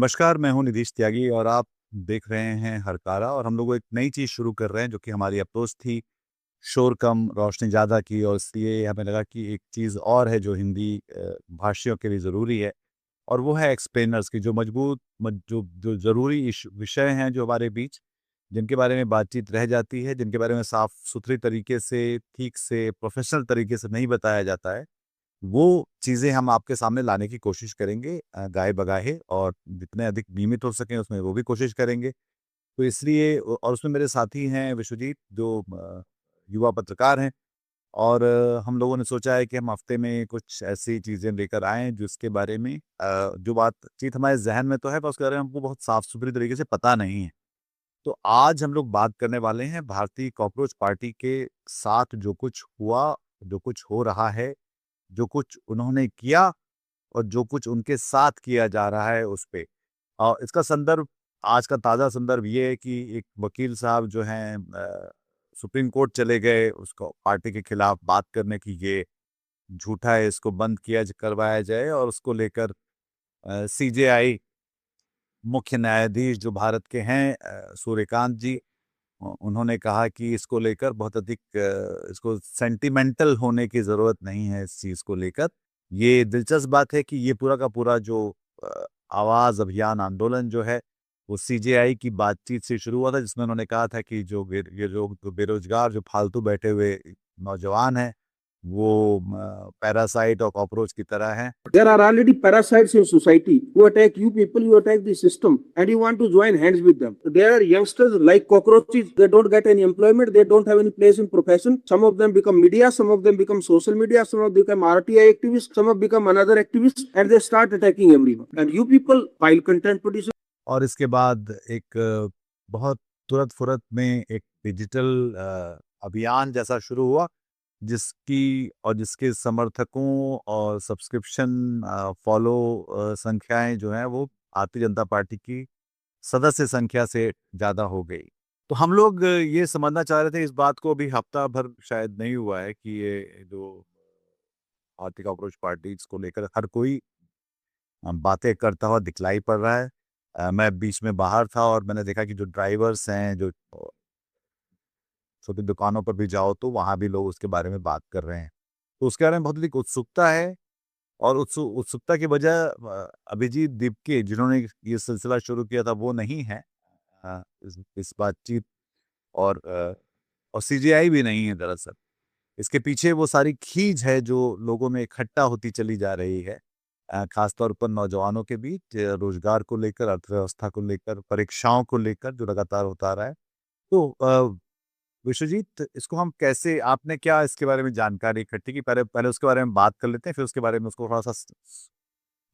नमस्कार, मैं हूँ निधीश त्यागी और आप देख रहे हैं हरकारा। और हम लोग एक नई चीज़ शुरू कर रहे हैं जो कि हमारी अप्रोच थी शोर कम रोशनी ज़्यादा की, और इसलिए हमें लगा कि एक चीज़ और है जो हिंदी भाषियों के लिए ज़रूरी है, और वो है एक्सप्लेनर्स की जो मजबूत जो जो ज़रूरी विषय हैं जो हमारे बीच, जिनके बारे में बातचीत रह जाती है, जिनके बारे में साफ सुथरी तरीके से, ठीक से, प्रोफेशनल तरीके से नहीं बताया जाता है, वो चीज़ें हम आपके सामने लाने की कोशिश करेंगे गाहे-बगाहे, और जितने अधिक नियमित हो सकें उसमें वो भी कोशिश करेंगे। तो इसलिए और उसमें मेरे साथी हैं विश्वजीत जो युवा पत्रकार हैं, और हम लोगों ने सोचा है कि हम हफ्ते में कुछ ऐसी चीज़ें लेकर आएँ जिसके बारे में जो बातचीत हमारे ज़हन में तो है पर उसके बारे में हमको बहुत साफ-सुथरी तरीके से पता नहीं है। तो आज हम लोग बात करने वाले हैं भारतीय कॉकरोच पार्टी के साथ जो कुछ हुआ, जो कुछ हो रहा है, जो कुछ उन्होंने किया और जो कुछ उनके साथ किया जा रहा है उस पे। इसका संदर्भ, आज का ताज़ा संदर्भ ये है कि एक वकील साहब जो हैं सुप्रीम कोर्ट चले गए उसको पार्टी के खिलाफ बात करने की, ये झूठा है, इसको बंद किया करवाया जाए, और उसको लेकर सीजेआई मुख्य न्यायाधीश जो भारत के हैं सूर्यकांत जी, उन्होंने कहा कि इसको लेकर बहुत अधिक इसको सेंटिमेंटल होने की ज़रूरत नहीं है इस चीज़ को लेकर। ये दिलचस्प बात है कि ये पूरा का पूरा जो आवाज़ अभियान आंदोलन जो है, वो सीजेआई की बातचीत से शुरू हुआ था, जिसमें उन्होंने कहा था कि ये जो बेरोज़गार जो फालतू बैठे हुए नौजवान हैं, वो पैरासाइट और कॉकरोच की तरह हैं। There are already parasites in society who attack you people, you attack the system, and you want to join hands with them. There are youngsters like cockroaches, they don't get any employment, they don't have any place in profession. Some of them become media, some of them become social media, some of them become RTI activists, some have become another activists, and they start attacking everyone. And you people file content producing. और इसके बाद एक बहुत तुरंत-फुरत में एक digital अभियान जैसा शुरू हुआ, जिसके समर्थकों और सब्सक्रिप्शन फॉलो संख्याएँ जो हैं वो भारतीय जनता पार्टी की सदस्य संख्या से ज़्यादा हो गई। तो हम लोग ये समझना चाह रहे थे, इस बात को अभी हफ्ता भर शायद नहीं हुआ है कि ये जो भारतीय कॉकरोच पार्टी इसको लेकर हर कोई बातें करता हुआ दिखलाई पड़ रहा है। मैं बीच में बाहर था और मैंने देखा कि जो ड्राइवर्स हैं, जो छोटी दुकानों पर भी जाओ तो वहाँ भी लोग उसके बारे में बात कर रहे हैं। तो उसके बारे में बहुत अधिक उत्सुकता है, और उत्सुकता की वजह अभिजीत दीपके जिन्होंने ये सिलसिला शुरू किया था वो नहीं है इस बातचीत, और सीजेआई भी नहीं है दरअसल। इसके पीछे वो सारी खींच है जो लोगों में इकट्ठा होती चली जा रही है, खासतौर पर नौजवानों के बीच रोजगार को लेकर, अर्थव्यवस्था को लेकर, परीक्षाओं को लेकर जो लगातार होता रहा है। तो विश्वजीत, इसको हम कैसे, आपने क्या इसके बारे में जानकारी इकट्ठी की? पहले पहले उसके बारे में बात कर लेते हैं, फिर उसके बारे में उसको थोड़ा-सा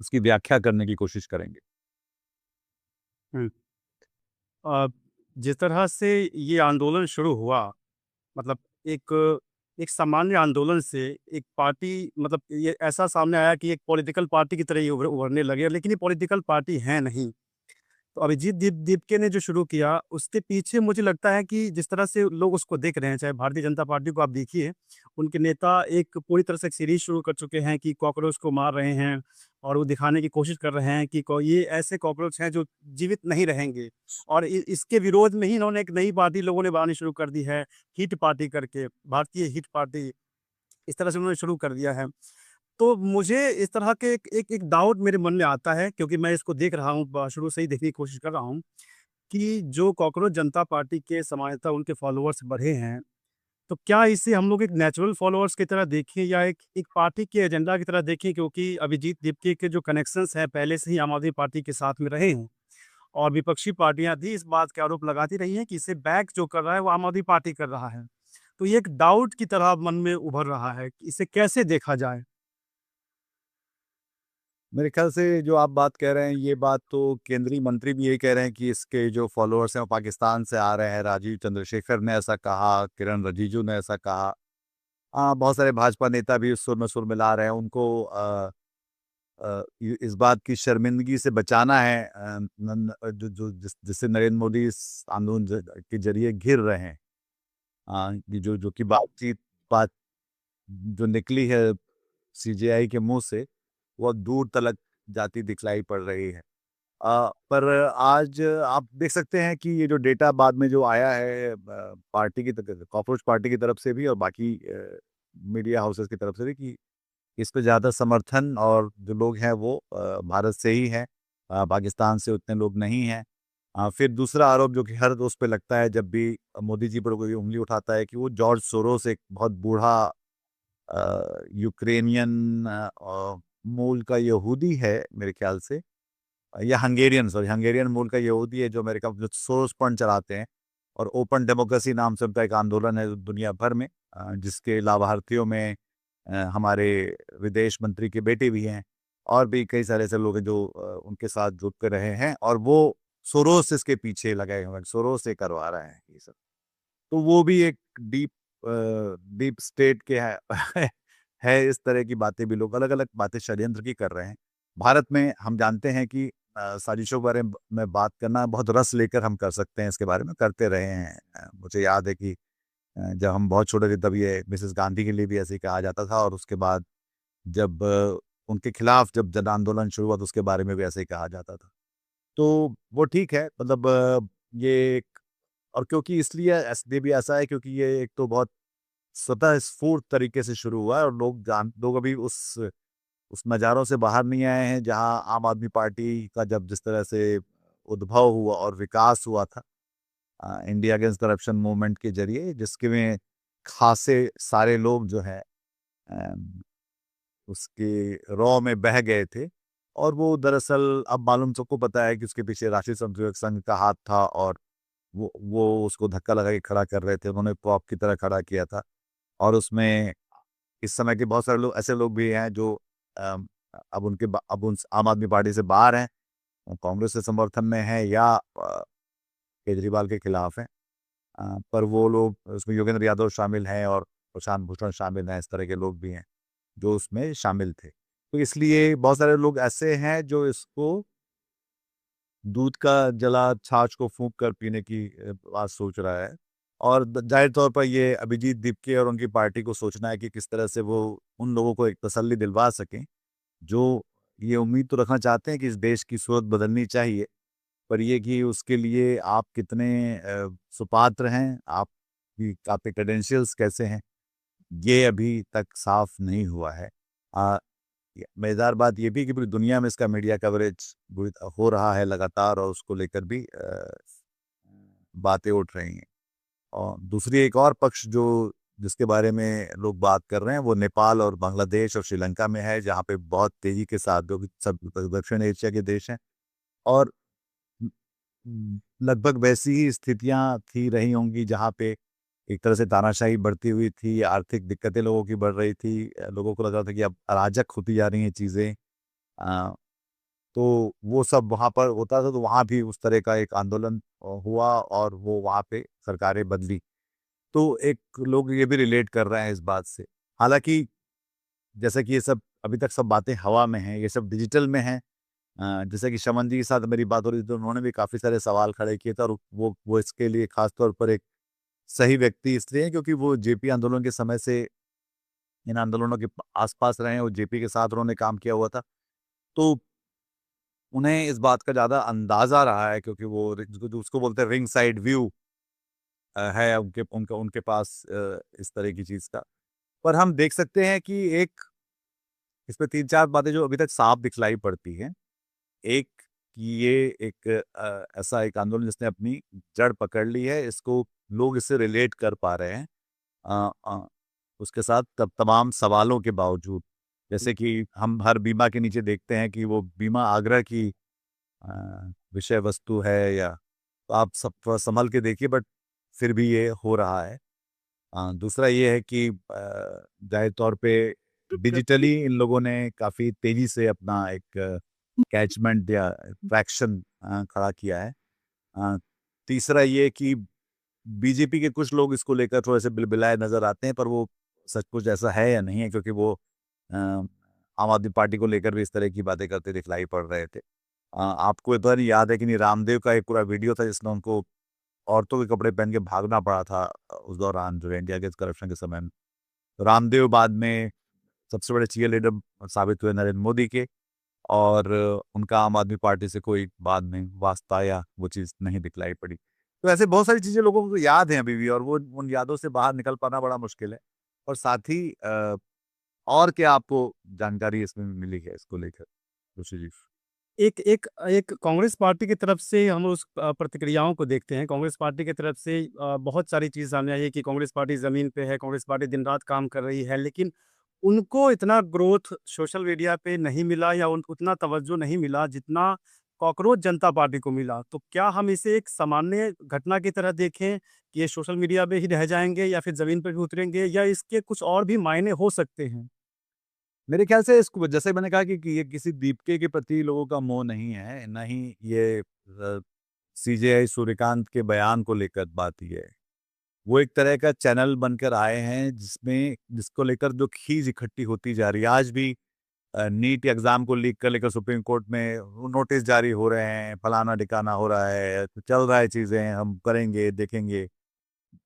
उसकी व्याख्या करने की कोशिश करेंगे। हुँ। अ, जिस तरह से ये आंदोलन शुरू हुआ, मतलब एक एक सामान्य आंदोलन से एक पार्टी, मतलब ये ऐसा सामने आया कि एक पॉलिटिकल पार्टी की तरह ये उभरने लगे, लेकिन ये पॉलिटिकल पार्टी है नहीं। तो अभिजीत दीपके ने जो शुरू किया, उसके पीछे मुझे लगता है कि जिस तरह से लोग उसको देख रहे हैं, चाहे भारतीय जनता पार्टी को आप देखिए, उनके नेता एक पूरी तरह से एक सीरीज़ शुरू कर चुके हैं कि कॉकरोच को मार रहे हैं, और वो दिखाने की कोशिश कर रहे हैं कि को ये ऐसे कॉकरोच हैं जो जीवित नहीं रहेंगे। और इसके विरोध में ही इन्होंने एक नई पार्टी लोगों ने बनानी शुरू कर दी है, हिट पार्टी करके, भारतीय हिट पार्टी, इस तरह से उन्होंने शुरू कर दिया है। तो मुझे इस तरह के एक एक एक डाउट मेरे मन में आता है, क्योंकि मैं इसको देख रहा हूँ, शुरू से ही देखने की कोशिश कर रहा हूँ कि जो कॉकरोच जनता पार्टी के समाजता उनके फॉलोअर्स बढ़े हैं, तो क्या इसे हम लोग एक नेचुरल फॉलोअर्स की तरह देखें या एक एक पार्टी के एजेंडा की तरह देखें? क्योंकि अभिजीत दीपके के जो कनेक्शंस हैं पहले से ही आम आदमी पार्टी के साथ में रहे हैं, और विपक्षी पार्टियां भी इस बात के आरोप लगाती रही हैं कि इसे बैक जो कर रहा है वो आम आदमी पार्टी कर रहा है। तो ये एक डाउट की तरह मन में उभर रहा है कि इसे कैसे देखा जाए? मेरे ख्याल से जो आप बात कह रहे हैं, ये बात तो केंद्रीय मंत्री भी यही कह रहे हैं कि इसके जो फॉलोअर्स हैं वो पाकिस्तान से आ रहे हैं। राजीव चंद्रशेखर ने ऐसा कहा, किरण रिजिजू ने ऐसा कहा। बहुत सारे भाजपा नेता भी उस सुर में सुर मिला रहे हैं। उनको इस बात की शर्मिंदगी से बचाना है, जिससे नरेंद्र मोदी इस आंदोलन के जरिए घिर रहे हैं। कि जो कि बात जो निकली है सीजेआई के मुंह से, वो दूर तलक जाती दिखलाई पड़ रही है। पर आज आप देख सकते हैं कि ये जो डेटा बाद में जो आया है पार्टी की कॉकरोच पार्टी की तरफ से भी और बाकी मीडिया हाउसेस की तरफ से भी कि इस पे ज़्यादा समर्थन और जो लोग हैं वो भारत से ही हैं, पाकिस्तान से उतने लोग नहीं हैं। फिर दूसरा आरोप जो कि हर दोस्त पे लगता है जब भी मोदी जी पर कोई उँगली उठाता है कि वो जॉर्ज सोरोस एक बहुत बूढ़ा यूक्रेनियन मूल का यहूदी है मेरे ख्याल से, या हंगेरियन, सॉरी हंगेरियन मूल का यहूदी है जो अमेरिका में जो सोरोस फंड चलाते हैं और ओपन डेमोक्रेसी नाम से उनका एक आंदोलन है दुनिया भर में, जिसके लाभार्थियों में हमारे विदेश मंत्री की बेटी भी हैं और भी कई सारे ऐसे लोग हैं जो उनके साथ जुड़ के रहे हैं और वो सोरोस इसके पीछे लगे हुए हैं, सोरोस से करवा रहे हैं ये सब। तो वो भी एक डीप डीप स्टेट के है, है इस तरह की बातें भी लोग अलग-अलग बातें षड्यंत्र की कर रहे हैं। भारत में हम जानते हैं कि साजिशों के बारे में बात करना बहुत रस लेकर हम कर सकते हैं, इसके बारे में करते रहे हैं। मुझे याद है कि जब हम बहुत छोटे थे तब ये मिसेस गांधी के लिए भी ऐसे ही कहा जाता था और उसके बाद जब उनके खिलाफ जब जन आंदोलन शुरू हुआ तो उसके बारे में भी ऐसे ही कहा जाता था। तो वो ठीक है, मतलब ये एक और क्योंकि इसलिए भी ऐसा है क्योंकि ये एक तो बहुत स्वतःस्फूर्त तरीके से शुरू हुआ है और लोग अभी उस नज़ारों से बाहर नहीं आए हैं जहाँ आम आदमी पार्टी का जब जिस तरह से उद्भव हुआ और विकास हुआ था इंडिया अगेंस्ट करप्शन मूवमेंट के ज़रिए, जिसके में खासे सारे लोग जो हैं उसके रॉ में बह गए थे और वो दरअसल अब मालूम सबको पता है कि उसके पीछे राष्ट्रीय स्वयंसेवक संघ का हाथ था और वो उसको धक्का लगा के खड़ा कर रहे थे। उन्होंने प्रॉप की तरह खड़ा किया था और उसमें इस समय के बहुत सारे लोग ऐसे लोग भी हैं जो अम, अब उन आम आदमी पार्टी से बाहर हैं, कांग्रेस के समर्थन में हैं या केजरीवाल के खिलाफ हैं। पर वो लोग उसमें योगेंद्र यादव शामिल हैं और प्रशांत भूषण शामिल हैं, इस तरह के लोग भी हैं जो उसमें शामिल थे। तो इसलिए बहुत सारे लोग ऐसे हैं जो इसको दूध का जला छाछ को फूँक कर पीने की बात सोच रहा है और जाहिर तौर पर ये अभिजीत दीपके और उनकी पार्टी को सोचना है कि किस तरह से वो उन लोगों को एक तसल्ली दिलवा सकें, जो ये उम्मीद तो रखना चाहते हैं कि इस देश की सूरत बदलनी चाहिए, पर ये कि उसके लिए आप कितने सुपात्र हैं, आपके क्रेडेंशियल्स कैसे हैं, ये अभी तक साफ नहीं हुआ है। मज़ेदार बात ये भी कि पूरी दुनिया में इसका मीडिया कवरेज हो रहा है लगातार और उसको लेकर भी बातें उठ रही हैं। और दूसरी एक और पक्ष जो जिसके बारे में लोग बात कर रहे हैं वो नेपाल और बांग्लादेश और श्रीलंका में है, जहाँ पे बहुत तेजी के साथ जो कि सब दक्षिण एशिया के देश हैं और लगभग वैसी ही स्थितियां थी रही होंगी जहाँ पे एक तरह से तानाशाही बढ़ती हुई थी, आर्थिक दिक्कतें लोगों की बढ़ रही थी, लोगों को लग रहा था कि अब अराजक होती जा रही हैं चीज़ें। अ, तो वो सब वहाँ पर होता था, तो वहाँ भी उस तरह का एक आंदोलन हुआ और वो वहाँ पे सरकारें बदली। तो एक लोग ये भी रिलेट कर रहे हैं इस बात से। हालाँकि जैसा कि ये सब अभी तक सब बातें हवा में हैं, ये सब डिजिटल में हैं। जैसे कि शमन जी के साथ मेरी बात हो रही थी तो उन्होंने भी काफ़ी सारे सवाल खड़े किए थे और वो इसके लिए ख़ास तौर पर एक सही व्यक्ति इसलिए हैं क्योंकि वो जेपी आंदोलन के समय से इन आंदोलनों के आस-पास रहे हैं और जेपी के साथ उन्होंने काम किया हुआ था। तो उन्हें इस बात का ज़्यादा अंदाज़ा रहा है क्योंकि वो जिसको उसको बोलते हैं रिंग साइड व्यू है उनके पास इस तरह की चीज़ का। पर हम देख सकते हैं कि एक इसमें 3-4 बातें जो अभी तक साफ दिखलाई पड़ती हैं। एक कि ये एक ऐसा एक आंदोलन जिसने अपनी जड़ पकड़ ली है, इसको लोग इससे रिलेट कर पा रहे हैं। उसके साथ तमाम सवालों के बावजूद, जैसे कि हम हर बीमा के नीचे देखते हैं कि वो बीमा आग्रह की विषय वस्तु है या तो आप सब थोड़ा संभल के देखिए बट फिर भी ये हो रहा है। दूसरा ये है कि जाहिर तौर पे डिजिटली इन लोगों ने काफ़ी तेज़ी से अपना एक कैचमेंट या ट्रैक्शन खड़ा किया है। तीसरा ये कि बीजेपी के कुछ लोग इसको लेकर थोड़े से बिलबिलाए नज़र आते हैं, पर वो सचमुच ऐसा है या नहीं है क्योंकि वो आम आदमी पार्टी को लेकर भी इस तरह की बातें करते दिखलाई पड़ रहे थे। आपको ये तो नहीं याद है कि नहीं रामदेव का एक पूरा वीडियो था जिसमें उनको औरतों के कपड़े पहन के भागना पड़ा था उस दौरान जो इंडिया अगेंस्ट करप्शन के समय में। तो रामदेव बाद में सबसे बड़े चीयर लीडर साबित हुए नरेंद्र मोदी के और उनका आम आदमी पार्टी से कोई बाद में वास्ता या वो चीज़ नहीं दिखलाई पड़ी। तो ऐसे बहुत सारी चीज़ें लोगों को याद हैं अभी भी और वो उन यादों से बाहर निकल पाना बड़ा मुश्किल है। और साथ ही और क्या आपको जानकारी इसमें मिली है इसको लेकर? ऋषि जी। एक एक एक कांग्रेस पार्टी की तरफ से हम उस प्रतिक्रियाओं को देखते हैं। कांग्रेस पार्टी की तरफ से बहुत सारी चीज़ सामने आई है कि कांग्रेस पार्टी ज़मीन पे है, कांग्रेस पार्टी दिन-रात काम कर रही है, लेकिन उनको इतना ग्रोथ सोशल मीडिया पे नहीं मिला या उन उतना तवज्जो नहीं मिला जितना कॉकरोच जनता पार्टी को मिला। तो क्या हम इसे एक सामान्य घटना की तरह देखें कि ये सोशल मीडिया पे ही रह जाएँगे या फिर ज़मीन पे भी उतरेंगे या इसके कुछ और भी मायने हो सकते हैं? मेरे ख्याल से इसको जैसे मैंने कहा कि ये किसी दीपके के प्रति लोगों का मोह नहीं है, ना ही ये सीजेआई सूर्यकांत के बयान को लेकर बात ये है। वो एक तरह का चैनल बनकर आए हैं जिसको लेकर जो खीज इकट्ठी होती जा रही है। आज भी नीट एग्जाम को लीक कर लेकर सुप्रीम कोर्ट में वो नोटिस जारी हो रहे हैं, फलाना-ढिकाना हो रहा है, चल रहा है चीज़ें, हम करेंगे, देखेंगे।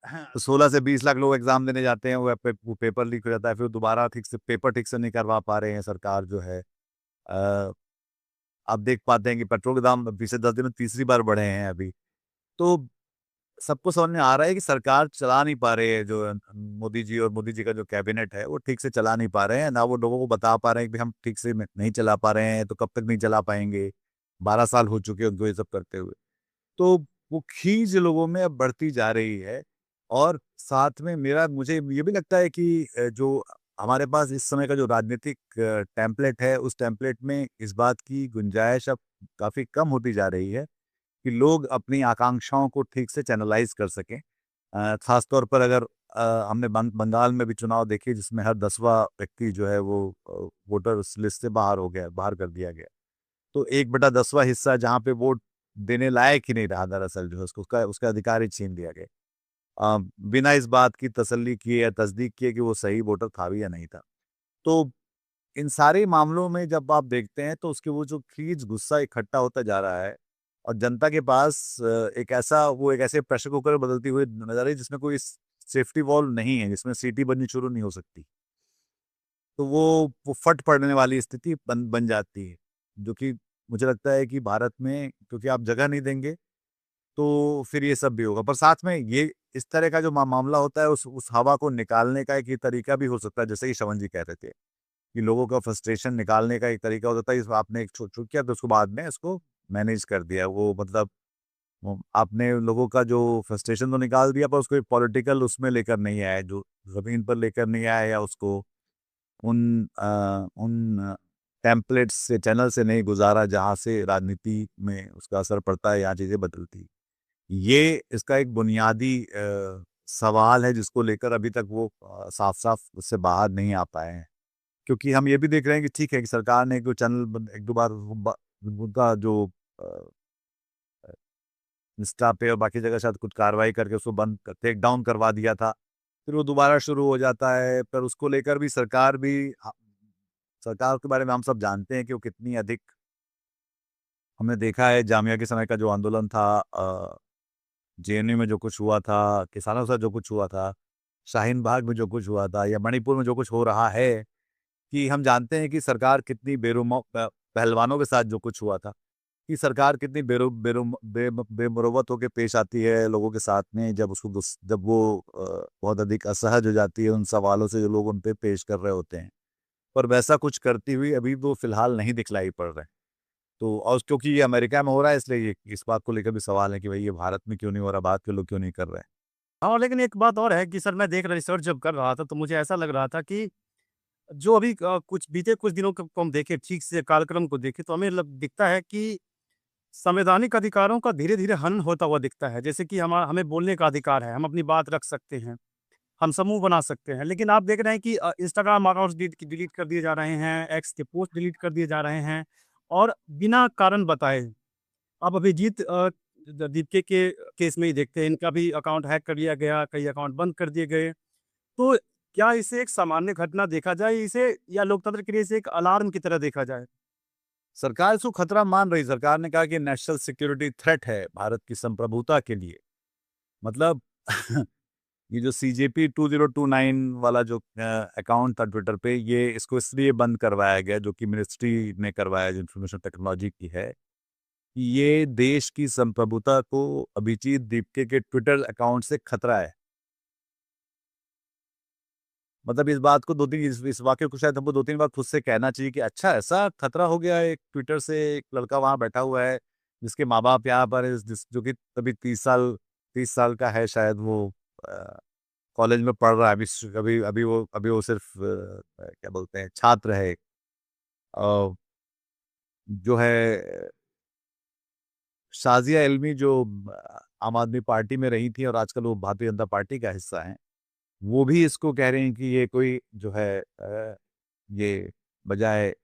हाँ, 16 से 20 लाख लोग एग्जाम देने जाते हैं, वो पेपर लीक हो जाता है, फिर दोबारा पेपर ठीक से नहीं करवा पा रहे हैं सरकार जो है। अ, आप देख पाते हैं कि पेट्रोल के दाम पिछले 10 दिन में तीसरी बार बढ़े हैं अभी। तो सबको समझ में आ रहा है कि सरकार चला नहीं पा रही है जो मोदी जी और मोदी जी का जो कैबिनेट है, वो ठीक से चला नहीं पा रहे हैं, ना वो लोगों को बता पा रहे हैं कि हम ठीक से नहीं चला पा रहे हैं, तो कब तक नहीं चला पाएँगे। 12 साल हो चुके हैं उनको ये सब करते हुए। तो वो खीज लोगों में अब बढ़ती जा रही है और साथ में मेरा मुझे ये भी लगता है कि जो हमारे पास इस समय का जो राजनीतिक टेम्पलेट है, उस टेम्पलेट में इस बात की गुंजाइश अब काफ़ी कम होती जा रही है कि लोग अपनी आकांक्षाओं को ठीक से चैनलाइज़ कर सकें। ख़ास तौर पर अगर हमने बंगाल में भी चुनाव देखे जिसमें हर 10वां व्यक्ति जो है वो वोटर्स लिस्ट से बाहर हो गया, बाहर कर दिया गया। तो 1/10वां हिस्सा जहाँ पे वोट देने लायक ही नहीं रहा दरअसल जो है उसको उसका उसका अधिकार ही छीन लिया गया। बिना इस बात की तसल्ली किए या तस्दीक किए कि वो सही वोटर था भी या नहीं था। तो इन सारे मामलों में जब आप देखते हैं तो उसके वो जो खीज गुस्सा इकट्ठा होता जा रहा है और जनता के पास एक ऐसे प्रेशर कुकर बदलती हुई नजर आ रही है जिसमें कोई सेफ्टी वॉल्व नहीं है, जिसमें सीटी बननी शुरू नहीं हो सकती। तो वो फट पड़ने वाली स्थिति बन बन जाती है, जो कि मुझे लगता है कि भारत में क्योंकि आप जगह नहीं देंगे, तो फिर ये सब भी होगा। पर साथ में ये इस तरह का जो मामला होता है उस हवा को निकालने का एक ये तरीका भी हो सकता है, जैसे कि श्रवण जी कह रहे थे, कि लोगों का फ्रस्ट्रेशन निकालने का एक तरीका हो सकता है, इस आपने एक छूट किया तो उसको बाद में इसको मैनेज कर दिया। वो मतलब वो आपने लोगों का जो फ्रस्ट्रेशन तो निकाल दिया पर उसको एक पॉलिटिकल उसमें लेकर नहीं आए, जो ज़मीन पर लेकर नहीं आए या उसको उन टेम्पलेट्स से चैनल से नहीं गुज़ारा जहाँ से राजनीति में उसका असर पड़ता है, यहाँ चीज़ें बदलती। ये इसका एक बुनियादी सवाल है जिसको लेकर अभी तक वो साफ-साफ उससे बाहर नहीं आ पाए हैं। क्योंकि हम ये भी देख रहे हैं कि ठीक है कि सरकार ने 1-2 चैनल 1-2 बार उनका जो अ, इंस्टा पे और बाकी जगह शायद कुछ कार्रवाई करके उसको बंद टेक डाउन करवा दिया था। फिर वो दोबारा शुरू हो जाता है, पर उसको लेकर भी सरकार के बारे में हम सब जानते हैं कि वो कितनी अधिक हमने देखा है जामिया के समय का जो आंदोलन था जेएनयू में जो कुछ हुआ था, किसानों के साथ जो कुछ हुआ था, शाहीन बाग में जो कुछ हुआ था या मणिपुर में जो कुछ हो रहा है, कि हम जानते हैं कि सरकार कितनी पहलवानों के साथ जो कुछ हुआ था, कि सरकार कितनी बेरु बेरु बे बेमुरवत होके पेश आती है लोगों के साथ में जब वो बहुत अधिक असहज हो जाती है उन सवालों से जो लोग उन पे पेश कर रहे होते हैं। पर वैसा कुछ करती हुई अभी वो फिलहाल नहीं दिखलाई पड़ रहे हैं। तो और क्योंकि ये अमेरिका में हो रहा है इसलिए ये इस बात को लेकर भी सवाल है कि भई ये भारत में क्यों नहीं हो रहा, बात के लोग क्यों नहीं कर रहे हैं? हाँ, लेकिन एक बात और है कि सर मैं देख रिसर्च जब कर रहा था तो मुझे ऐसा लग रहा था कि जो अभी कुछ दिनों को हम देखें ठीक से कार्यक्रम को देखें तो हमें दिखता है कि संवैधानिक अधिकारों का धीरे-धीरे हनन होता हुआ दिखता है। जैसे कि हमें बोलने का अधिकार है, हम अपनी बात रख सकते हैं, हम समूह बना सकते हैं। लेकिन आप देख रहे हैं कि इंस्टाग्राम अकाउंट्स डिलीट कर दिए जा रहे हैं, एक्स के पोस्ट डिलीट कर दिए जा रहे हैं और बिना कारण बताए। अब अभिजीत दीपिका के केस में ही देखते हैं, इनका भी अकाउंट हैक कर लिया गया, कई अकाउंट बंद कर दिए गए। तो क्या इसे एक सामान्य घटना देखा जाए इसे या लोकतंत्र के लिए इसे एक अलार्म की तरह देखा जाए? सरकार इसको खतरा मान रही, सरकार ने कहा कि नेशनल सिक्योरिटी थ्रेट है भारत की संप्रभुता के लिए। मतलब ये जो CJP 2029 वाला जो अकाउंट था ट्विटर पे, ये इसको इसलिए बंद करवाया गया, जो कि मिनिस्ट्री ने करवाया, जो इंफॉर्मेशन टेक्नोलॉजी की है। ये देश की संप्रभुता को अभिजीत दीपके के ट्विटर अकाउंट से खतरा है। मतलब इस बात को 2-3 इस वाक्य को शायद हमको 2-3 बार खुद से कहना चाहिए कि अच्छा ऐसा खतरा हो गया है, एक ट्विटर से एक लड़का वहाँ बैठा हुआ है, जिसके माँ-बाप यहाँ पर है, जो कि अभी 30 साल का है शायद, वो कॉलेज में पढ़ रहा है, अभी वो सिर्फ क्या बोलते हैं, छात्र है। अ, जो है शाज़िया इल्मी, जो आम आदमी पार्टी में रही थी और आजकल वो भारतीय जनता पार्टी का हिस्सा हैं। वो भी इसको कह रहे हैं कि ये कोई जो है ये बजाय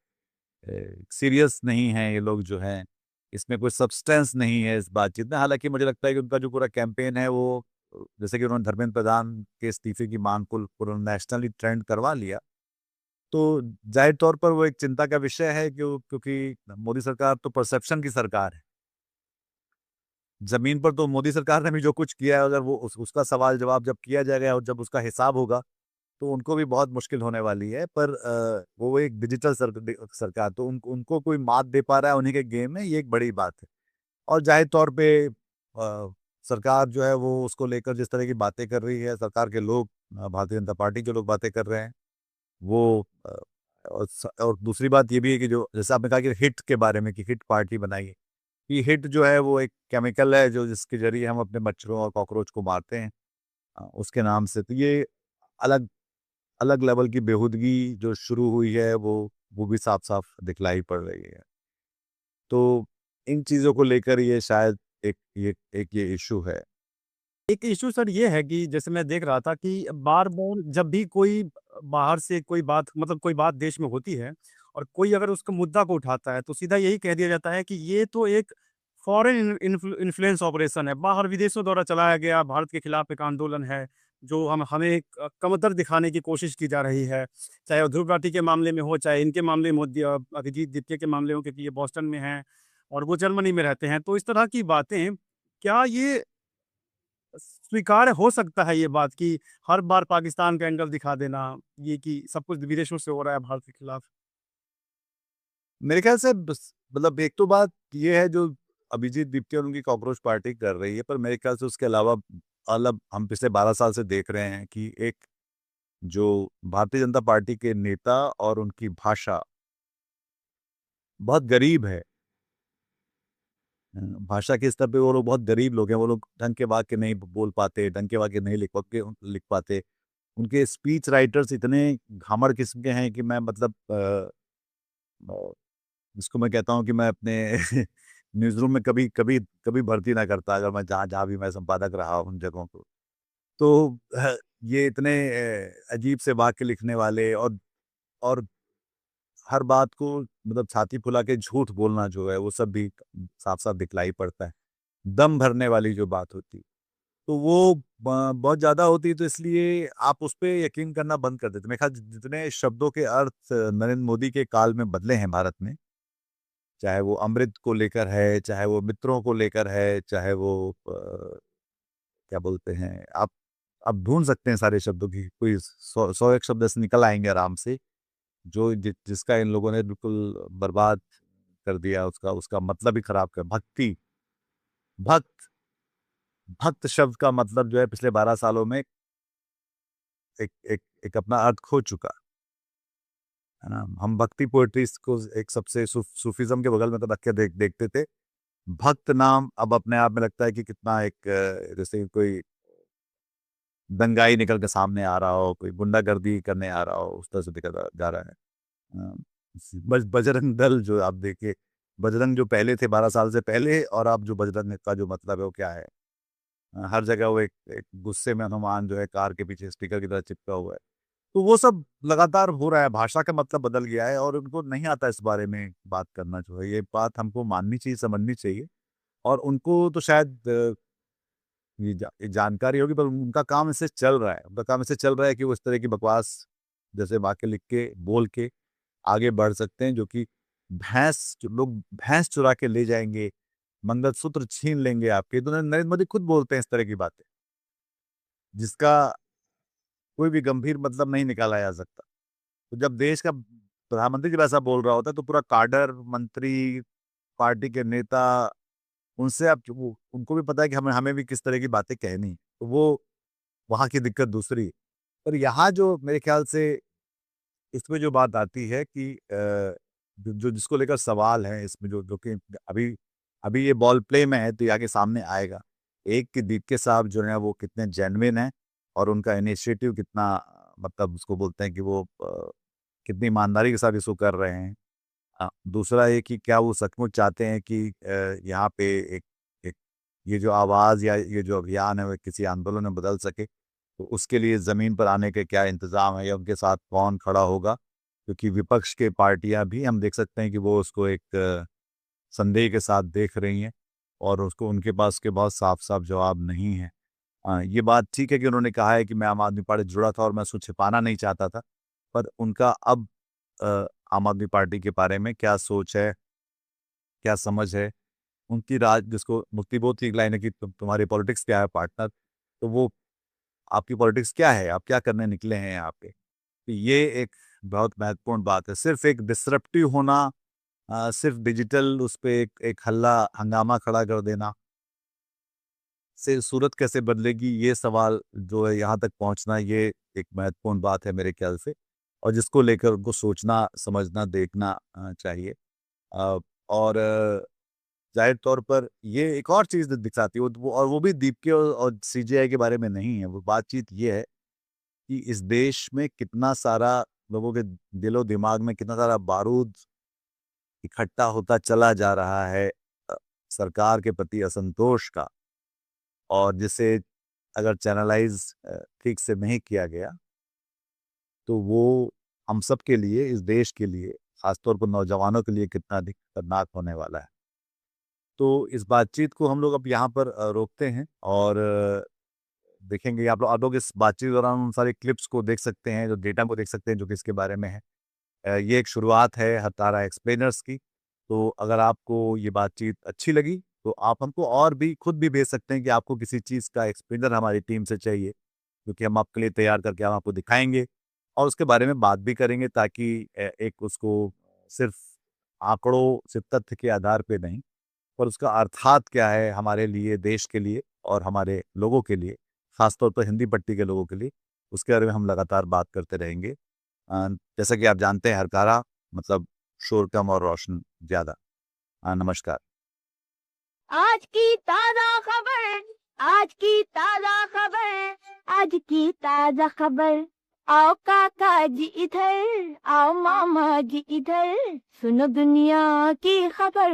सीरियस नहीं है, ये लोग जो हैं, इसमें कोई सब्सटेंस नहीं है इस बातचीत में। हालाँकि मुझे लगता है कि उनका जो पूरा कैंपेन है वो जैसे कि उन्होंने धर्मेंद्र प्रधान के इस्तीफे की माँग को पूरा नेशनली ट्रेंड करवा लिया। तो ज़ाहिर तौर पर वो एक चिंता का विषय है, क्योंकि मोदी सरकार तो परसेप्शन की सरकार है। ज़मीन पर तो मोदी सरकार ने भी जो कुछ किया है, अगर वो उसका सवाल-जवाब जब किया जाएगा और जब उसका हिसाब होगा, तो उनको भी बहुत मुश्किल होने वाली है। पर वो एक डिजिटल सरकार, तो उनको कोई मात दे पा रहा है उन्हीं के गेम में, ये एक बड़ी बात है। और ज़ाहिर तौर पे सरकार जो है वो उसको लेकर जिस तरह की बातें कर रही है, सरकार के लोग, भारतीय जनता पार्टी के लोग बातें कर रहे हैं, वो और दूसरी बात ये भी है कि जो जैसे आपने कहा कि हिट के बारे में, कि हिट पार्टी बनाई है। ये हिट जो है वो एक केमिकल है, जो जिसके ज़रिए हम अपने मच्छरों और कॉकरोच को मारते हैं, उसके नाम से। तो ये अलग अलग लेवल की बेहूदगी जो शुरू हुई है, वो भी साफ-साफ दिखलाई पड़ रही है। तो इन चीज़ों को लेकर ये शायद ये इश्यू है। एक इश्यू सर ये है कि जैसे मैं देख रहा था कि बार-बार जब भी कोई बाहर से कोई बात मतलब कोई बात देश में होती है और कोई अगर उसका मुद्दा को उठाता है, तो सीधा यही कह दिया जाता है कि ये तो एक फॉरेन इन्फ्लुएंस ऑपरेशन है, बाहर विदेशों द्वारा चलाया गया भारत के खिलाफ एक आंदोलन है, जो हमें एक कमतर दिखाने की कोशिश की जा रही है। चाहे वो ध्रुव राठी के मामले में हो, चाहे इनके मामले में हो, अभिजीत दीपके के मामले हो, क्योंकि ये बॉस्टन में हैं और वो जर्मनी में रहते हैं। तो इस तरह की बातें, क्या ये स्वीकार्य हो सकता है ये बात कि हर बार पाकिस्तान का एंगल दिखा देना, ये कि सब कुछ विदेशों से हो रहा है भारत के खिलाफ? मेरे ख्याल से मतलब एक तो बात ये है जो अभिजीत दीप्ति और उनकी कॉकरोच पार्टी कर रही है, पर मेरे ख्याल से उसके अलावा मतलब हम पिछले 12 साल से देख रहे हैं कि एक जो भारतीय जनता पार्टी के नेता और उनकी भाषा बहुत गरीब है। भाषा के स्तर पे वो लोग बहुत गरीब लोग हैं, वो लोग ढंग के वाक्य नहीं बोल पाते, ढंग के वाक्य नहीं लिख पाते। उनके स्पीच राइटर्स इतने घामड़ किस्म के हैं कि मैं मतलब जिसको मैं कहता हूँ कि मैं अपने न्यूज़ रूम में कभी कभी कभी भर्ती ना करता, अगर मैं जहाँ जहाँ भी मैं संपादक रहा हूँ उन जगहों को। तो ये इतने अजीब से वाक्य लिखने वाले और हर बात को मतलब छाती फुला के झूठ बोलना जो है, वो सब भी साफ-साफ दिखलाई पड़ता है। दम भरने वाली जो बात होती है, तो वो बहुत ज़्यादा होती है, तो इसलिए आप उस पे यकीन करना बंद कर देते हैं। मेरे ख्याल जितने शब्दों के अर्थ नरेंद्र मोदी के काल में बदले हैं भारत में, चाहे वो अमृत को लेकर है, चाहे वो मित्रों को लेकर है, चाहे वो क्या बोलते हैं, आप ढूँढ सकते हैं सारे शब्दों की, कोई 100 एक शब्द ऐसे निकल आएँगे आराम से, जो जिसका इन लोगों ने बिल्कुल बर्बाद कर दिया, उसका उसका मतलब ही खराब कर भक्ति, भक्त भक्त शब्द का मतलब जो है पिछले 12 सालों में एक एक एक अपना अर्थ खो चुका, है ना? हम भक्ति पोएट्रीज़ को एक सबसे सूफीज़्म के बगल में तो रख के देखते थे। भक्त नाम अब अपने आप में लगता है कि कितना एक जैसे कोई दंगाई निकल के सामने आ रहा हो, कोई गुंडागर्दी करने आ रहा हो, उस तरह से दिखा जा रहा है। अ, बजरंग दल जो आप देखिए, बजरंग जो पहले थे 12 साल से पहले और अब जो बजरंग का जो मतलब है वो क्या है? हर जगह वो एक एक गुस्से में हनुमान जो है कार के पीछे स्पीकर की तरह चिपका हुआ है। तो वो सब लगातार हो रहा है, भाषा का मतलब बदल गया है और उनको नहीं आता इस बारे में बात करना जो है, ये बात हमको माननी चाहिए, समझनी चाहिए और उनको तो शायद ये जानकारी होगी, पर उनका काम इससे चल रहा है। उनका काम इससे चल रहा है कि वो इस तरह की बकवास जैसे वाक्य लिख के, बोल के आगे बढ़ सकते हैं, जो कि भैंस चुरा के ले जाएँगे, मंगलसूत्र छीन लेंगे आपके। तो नरेंद्र मोदी खुद बोलते हैं इस तरह की बातें, जिसका कोई भी गंभीर मतलब नहीं निकाला जा सकता। तो जब देश का प्रधानमंत्री जब ऐसा बोल रहा होता है तो पूरा काडर, मंत्री, पार्टी के नेता, उनसे आप वो उनको भी पता है कि हमें हमें भी किस तरह की बातें कहनी है। तो वो वहाँ की दिक्कत दूसरी है। पर यहाँ जो मेरे ख्याल से इसमें जो बात आती है कि जो जिसको लेकर सवाल है इसमें जो कि अभी अभी ये बॉल प्ले में है तो ये आगे सामने आएगा। एक कि दीपके साहब जो हैं वो कितने जेन्युइन हैं और उनका इनिशिएटिव कितना मतलब उसको बोलते हैं कि वो कितनी ईमानदारी के साथ इसको कर रहे हैं। दूसरा ये कि क्या वो सचमुच चाहते हैं कि यहाँ पे एक एक ये जो आवाज़ या ये जो अभियान है वो किसी आंदोलन में बदल सके। तो उसके लिए ज़मीन पर आने के क्या इंतज़ाम है या उनके साथ कौन खड़ा होगा? क्योंकि विपक्ष के पार्टियाँ भी हम देख सकते हैं कि वो उसको एक संदेह के साथ देख रही हैं और उसको उनके पास के बहुत साफ-साफ जवाब नहीं है। ये बात ठीक है कि उन्होंने कहा है कि मैं आम आदमी पार्टी से जुड़ा था और मैं उसको छिपाना नहीं चाहता था। पर उनका अब आम आदमी पार्टी के बारे में क्या सोच है, क्या समझ है? उनकी राज जिसको मुफ्ती की एक लाइन है कि तुम्हारी पॉलिटिक्स क्या है पार्टनर? तो वो आपकी पॉलिटिक्स क्या है? आप क्या करने निकले हैं यहाँ पे? तो ये एक बहुत महत्वपूर्ण बात है। सिर्फ़ एक डिसरप्टिव होना सिर्फ़ डिजिटल उस पे एक एक हल्ला हंगामा खड़ा कर देना से सूरत कैसे बदलेगी, ये सवाल जो है यहाँ तक पहुँचना ये एक महत्वपूर्ण बात है मेरे ख्याल से और जिसको लेकर उनको सोचना, समझना, देखना चाहिए। अ, और ज़ाहिर तौर पर ये एक और चीज़ दिखाती है वो और वो भी दीप के और सीजेआई के बारे में नहीं है। वो बातचीत ये है कि इस देश में कितना सारा लोगों के दिलो-दिमाग में कितना सारा बारूद इकट्ठा होता चला जा रहा है सरकार के प्रति असंतोष का और जिसे अगर चैनलाइज़ ठीक से नहीं किया गया, तो वो हम सब के लिए, इस देश के लिए, ख़ासतौर पर नौजवानों के लिए कितना अधिक खतरनाक होने वाला है। तो इस बातचीत को हम लोग अब यहाँ पर रोकते हैं और देखेंगे आप लोग इस बातचीत के दौरान उन सारी क्लिप्स को देख सकते हैं, जो डेटा को देख सकते हैं, जो कि इसके बारे में है। ये एक शुरुआत है हतारा एक्सप्लेनर्स की। तो अगर आपको ये बातचीत अच्छी लगी, तो आप हमको और भी खुद भी भेज सकते हैं कि आपको किसी चीज़ का एक्सप्लेनर हमारी टीम से चाहिए, क्योंकि हम आपके लिए तैयार करके हम आपको दिखाएँगे और उसके बारे में बात भी करेंगे ताकि एक उसको सिर्फ़ आँकड़ों, सिर्फ़ तथ्य के आधार पे नहीं, पर उसका अर्थात क्या है हमारे लिए, देश के लिए और हमारे लोगों के लिए, ख़ास तौर पर हिंदी पट्टी के लोगों के लिए, उसके बारे में हम लगातार बात करते रहेंगे। जैसा कि आप जानते हैं हरकारा मतलब शोर कम और रोशन ज़्यादा। नमस्कार। आज की ताजा खबर, आज की ताजा खबर, आज की ताजा खबर। आओ काका जी इधर, आओ मामा जी इधर, सुनो दुनिया की खबर।